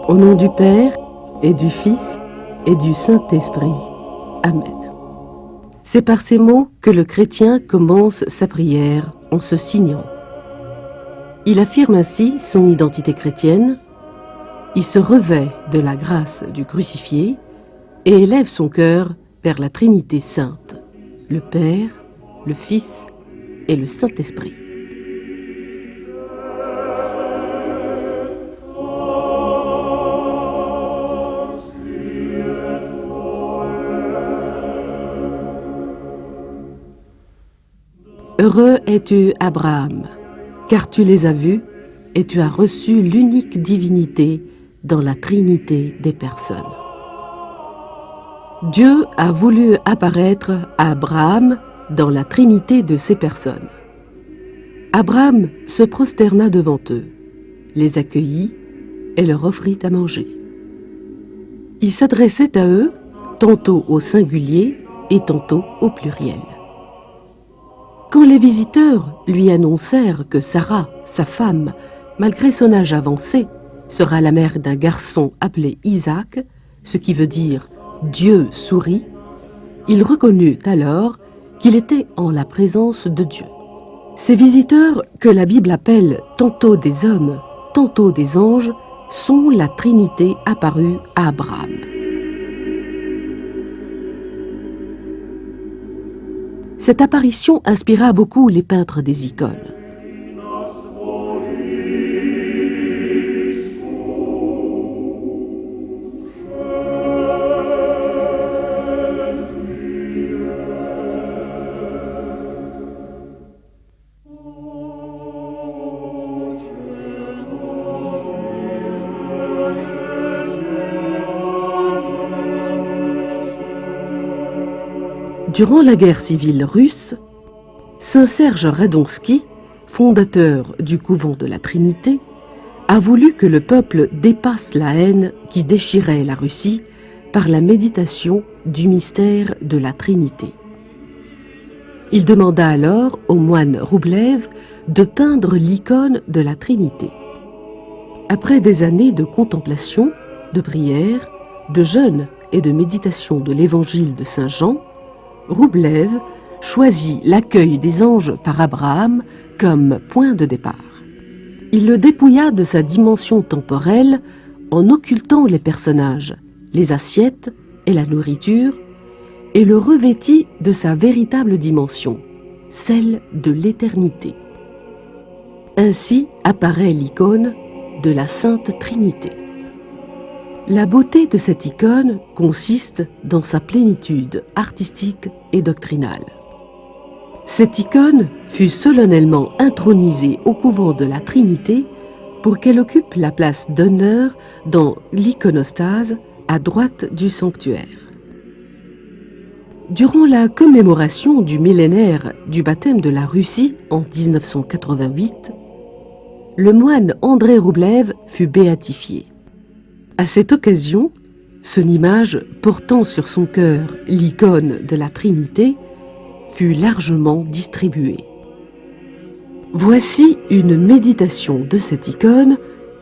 Au nom du Père, et du Fils, et du Saint-Esprit. Amen. C'est par ces mots que le chrétien commence sa prière en se signant. Il affirme ainsi son identité chrétienne, il se revêt de la grâce du crucifié et élève son cœur vers la Trinité sainte, le Père, le Fils et le Saint-Esprit. Heureux es-tu, Abraham, car tu les as vus et tu as reçu l'unique divinité dans la Trinité des personnes. Dieu a voulu apparaître à Abraham dans la Trinité de ces personnes. Abraham se prosterna devant eux, les accueillit et leur offrit à manger. Il s'adressait à eux tantôt au singulier et tantôt au pluriel. Quand les visiteurs lui annoncèrent que Sarah, sa femme, malgré son âge avancé, sera la mère d'un garçon appelé Isaac, ce qui veut dire « Dieu sourit », il reconnut alors qu'il était en la présence de Dieu. Ces visiteurs, que la Bible appelle tantôt des hommes, tantôt des anges, sont la Trinité apparue à Abraham. Cette apparition inspira beaucoup les peintres des icônes. Durant la guerre civile russe, Saint Serge Radonsky, fondateur du couvent de la Trinité, a voulu que le peuple dépasse la haine qui déchirait la Russie par la méditation du mystère de la Trinité. Il demanda alors au moine Roublev de peindre l'icône de la Trinité. Après des années de contemplation, de prière, de jeûne et de méditation de l'évangile de Saint Jean, Roublev choisit l'accueil des anges par Abraham comme point de départ. Il le dépouilla de sa dimension temporelle en occultant les personnages, les assiettes et la nourriture, et le revêtit de sa véritable dimension, celle de l'éternité. Ainsi apparaît l'icône de la Sainte Trinité. La beauté de cette icône consiste dans sa plénitude artistique et doctrinale. Cette icône fut solennellement intronisée au couvent de la Trinité pour qu'elle occupe la place d'honneur dans l'iconostase à droite du sanctuaire. Durant la commémoration du millénaire du baptême de la Russie en 1988, le moine André Roublev fut béatifié. À cette occasion, son image portant sur son cœur l'icône de la Trinité fut largement distribuée. Voici une méditation de cette icône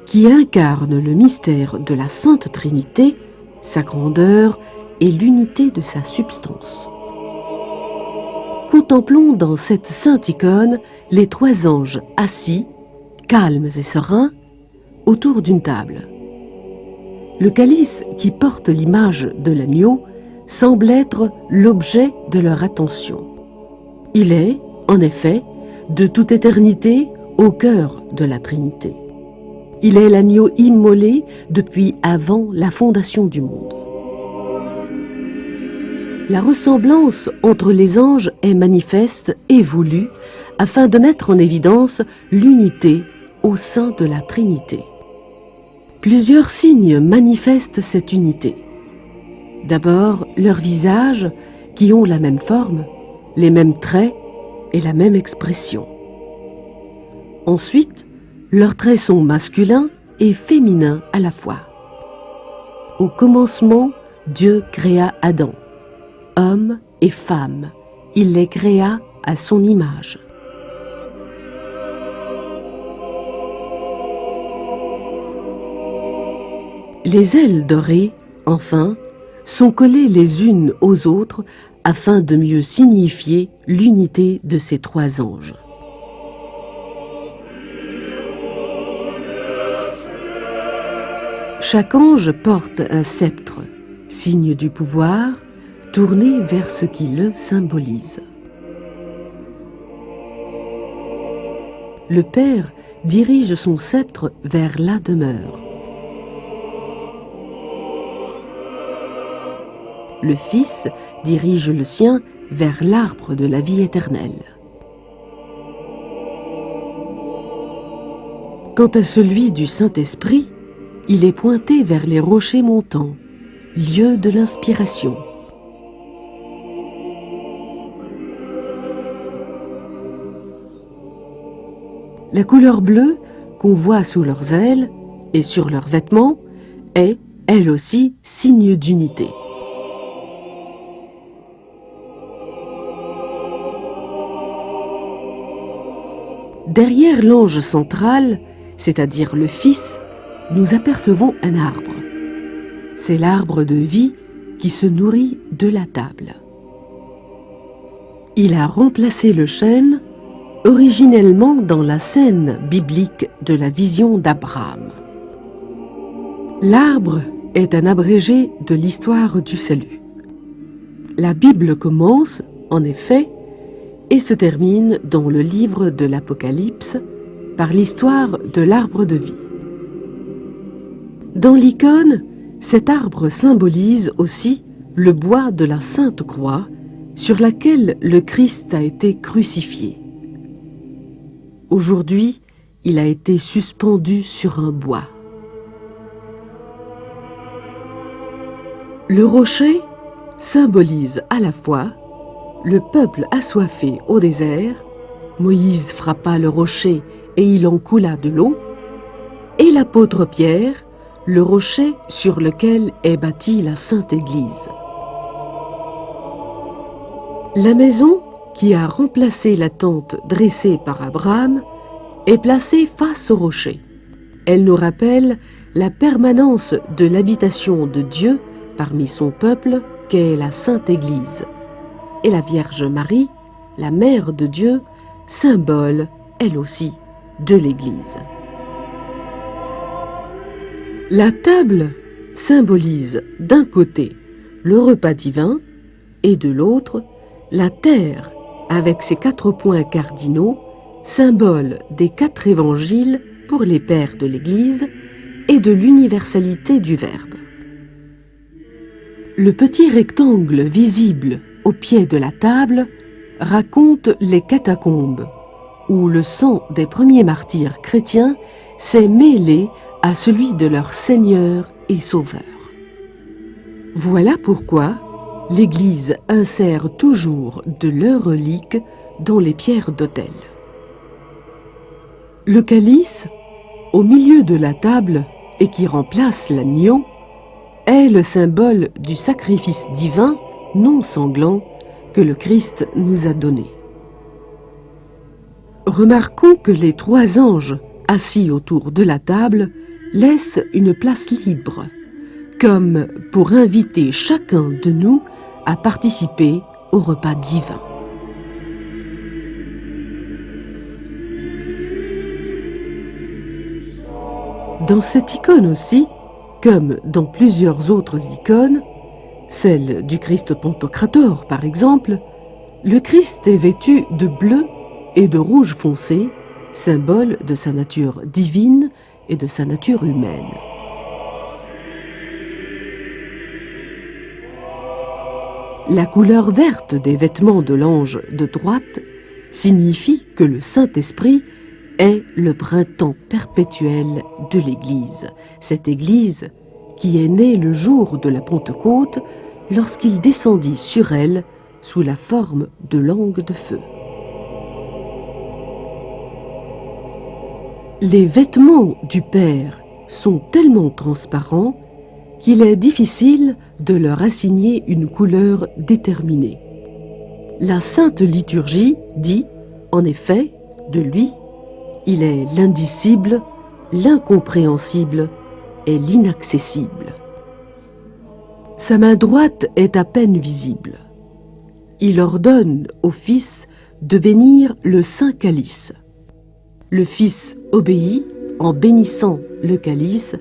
qui incarne le mystère de la Sainte Trinité, sa grandeur et l'unité de sa substance. Contemplons dans cette sainte icône les trois anges assis, calmes et sereins, autour d'une table. Le calice qui porte l'image de l'agneau semble être l'objet de leur attention. Il est, en effet, de toute éternité au cœur de la Trinité. Il est l'agneau immolé depuis avant la fondation du monde. La ressemblance entre les anges est manifeste et voulue afin de mettre en évidence l'unité au sein de la Trinité. Plusieurs signes manifestent cette unité. D'abord, leurs visages qui ont la même forme, les mêmes traits et la même expression. Ensuite, leurs traits sont masculins et féminins à la fois. Au commencement, Dieu créa Adam. Homme et femme, il les créa à son image. Les ailes dorées, enfin, sont collées les unes aux autres afin de mieux signifier l'unité de ces trois anges. Chaque ange porte un sceptre, signe du pouvoir, tourné vers ce qui le symbolise. Le Père dirige son sceptre vers la demeure. Le Fils dirige le sien vers l'arbre de la vie éternelle. Quant à celui du Saint-Esprit, il est pointé vers les rochers montants, lieu de l'inspiration. La couleur bleue qu'on voit sous leurs ailes et sur leurs vêtements est, elle aussi, signe d'unité. Derrière l'ange central, c'est-à-dire le Fils, nous apercevons un arbre. C'est l'arbre de vie qui se nourrit de la table. Il a remplacé le chêne, originellement dans la scène biblique de la vision d'Abraham. L'arbre est un abrégé de l'histoire du salut. La Bible commence, en effet, et se termine dans le livre de l'Apocalypse par l'histoire de l'arbre de vie. Dans l'icône, cet arbre symbolise aussi le bois de la Sainte Croix sur laquelle le Christ a été crucifié. Aujourd'hui, il a été suspendu sur un bois. Le rocher symbolise à la fois le peuple assoiffé au désert, Moïse frappa le rocher et il en coula de l'eau, et l'apôtre Pierre, le rocher sur lequel est bâtie la Sainte Église. La maison qui a remplacé la tente dressée par Abraham est placée face au rocher. Elle nous rappelle la permanence de l'habitation de Dieu parmi son peuple qu'est la Sainte Église. Et la Vierge Marie, la Mère de Dieu, symbole, elle aussi, de l'Église. La table symbolise d'un côté le repas divin et de l'autre la terre avec ses 4 points cardinaux, symbole des 4 évangiles pour les pères de l'Église et de l'universalité du Verbe. Le petit rectangle visible au pied de la table raconte les catacombes, où le sang des premiers martyrs chrétiens s'est mêlé à celui de leur Seigneur et Sauveur. Voilà pourquoi l'Église insère toujours de leurs reliques dans les pierres d'autel. Le calice, au milieu de la table et qui remplace l'agneau, est le symbole du sacrifice divin non sanglant que le Christ nous a donné. Remarquons que les 3 anges assis autour de la table laissent une place libre, comme pour inviter chacun de nous à participer au repas divin. Dans cette icône aussi, comme dans plusieurs autres icônes, celle du Christ Pantocrator par exemple, le Christ est vêtu de bleu et de rouge foncé, symbole de sa nature divine et de sa nature humaine. La couleur verte des vêtements de l'ange de droite signifie que le Saint-Esprit est le printemps perpétuel de l'Église, cette Église qui est née le jour de la Pentecôte lorsqu'il descendit sur elle sous la forme de langues de feu. Les vêtements du Père sont tellement transparents qu'il est difficile de leur assigner une couleur déterminée. La Sainte Liturgie dit, en effet, de lui, il est l'indicible, l'incompréhensible et l'inaccessible. Sa main droite est à peine visible. Il ordonne au Fils de bénir le saint calice. Le Fils obéit en bénissant le calice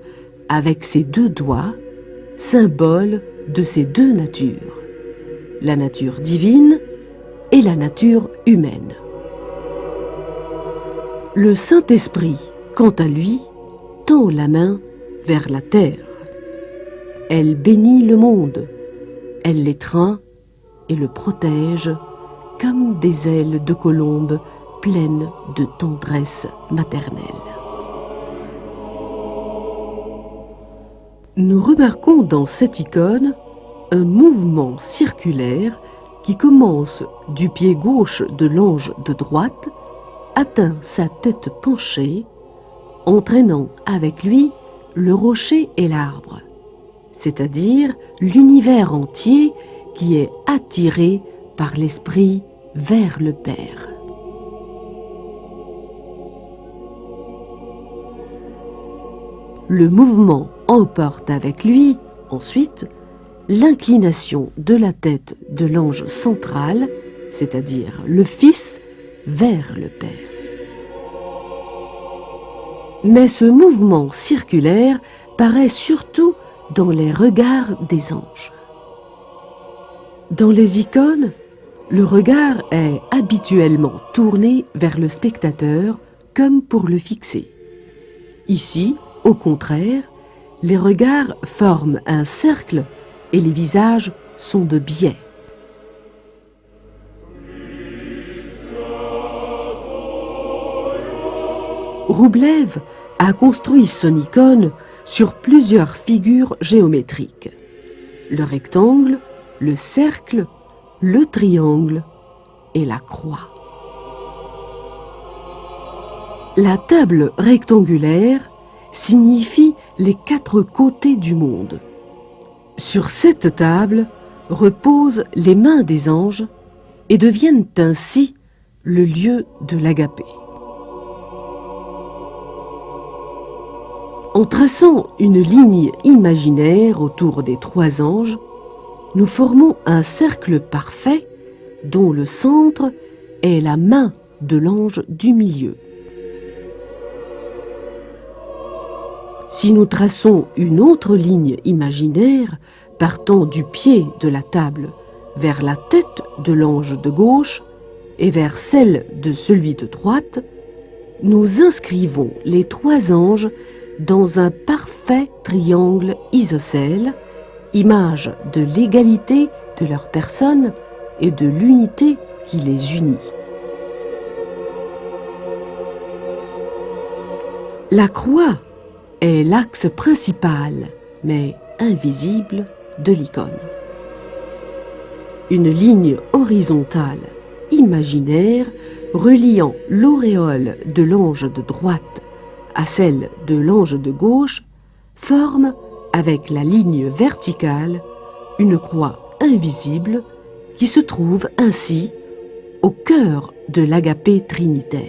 avec ses 2 doigts, symbole de ces 2 natures, la nature divine et la nature humaine. Le Saint-Esprit, quant à lui, tend la main vers la terre. Elle bénit le monde, elle l'étreint et le protège comme des ailes de colombe pleines de tendresse maternelle. Nous remarquons dans cette icône un mouvement circulaire qui commence du pied gauche de l'ange de droite, atteint sa tête penchée, entraînant avec lui le rocher et l'arbre, c'est-à-dire l'univers entier qui est attiré par l'Esprit vers le Père. Le mouvement emporte avec lui, ensuite, l'inclination de la tête de l'ange central, c'est-à-dire le Fils, vers le Père. Mais ce mouvement circulaire paraît surtout dans les regards des anges. Dans les icônes, le regard est habituellement tourné vers le spectateur comme pour le fixer. Ici, au contraire, les regards forment un cercle et les visages sont de biais. Roublev a construit son icône sur plusieurs figures géométriques. Le rectangle, le cercle, le triangle et la croix. La table rectangulaire signifie les 4 côtés du monde. Sur cette table reposent les mains des anges et deviennent ainsi le lieu de l'agapé. En traçant une ligne imaginaire autour des 3 anges, nous formons un cercle parfait dont le centre est la main de l'ange du milieu. Si nous traçons une autre ligne imaginaire partant du pied de la table vers la tête de l'ange de gauche et vers celle de celui de droite, nous inscrivons les 3 anges dans un parfait triangle isocèle, image de l'égalité de leur personne et de l'unité qui les unit. La croix est l'axe principal, mais invisible, de l'icône. Une ligne horizontale, imaginaire, reliant l'auréole de l'ange de droite à celle de l'ange de gauche, forme, avec la ligne verticale, une croix invisible qui se trouve ainsi au cœur de l'agapé trinitaire.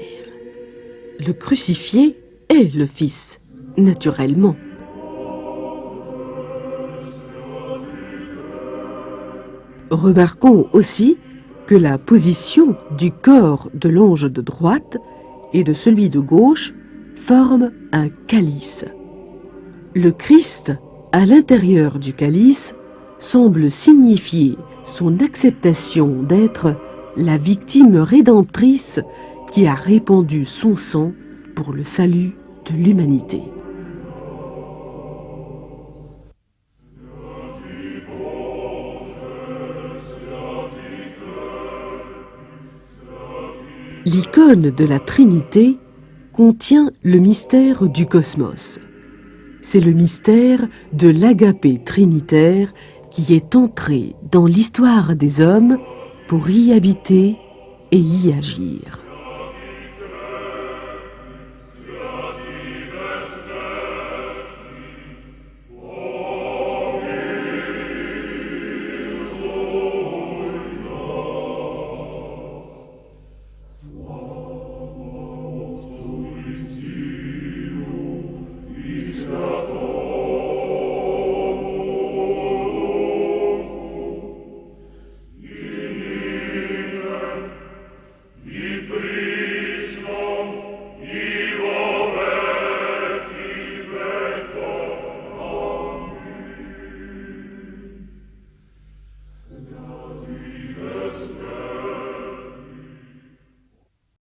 Le crucifié est le Fils, naturellement. Remarquons aussi que la position du corps de l'ange de droite et de celui de gauche forme un calice. Le Christ, à l'intérieur du calice, semble signifier son acceptation d'être la victime rédemptrice qui a répandu son sang pour le salut de l'humanité. L'icône de la Trinité contient le mystère du cosmos. C'est le mystère de l'agapé trinitaire qui est entré dans l'histoire des hommes pour y habiter et y agir.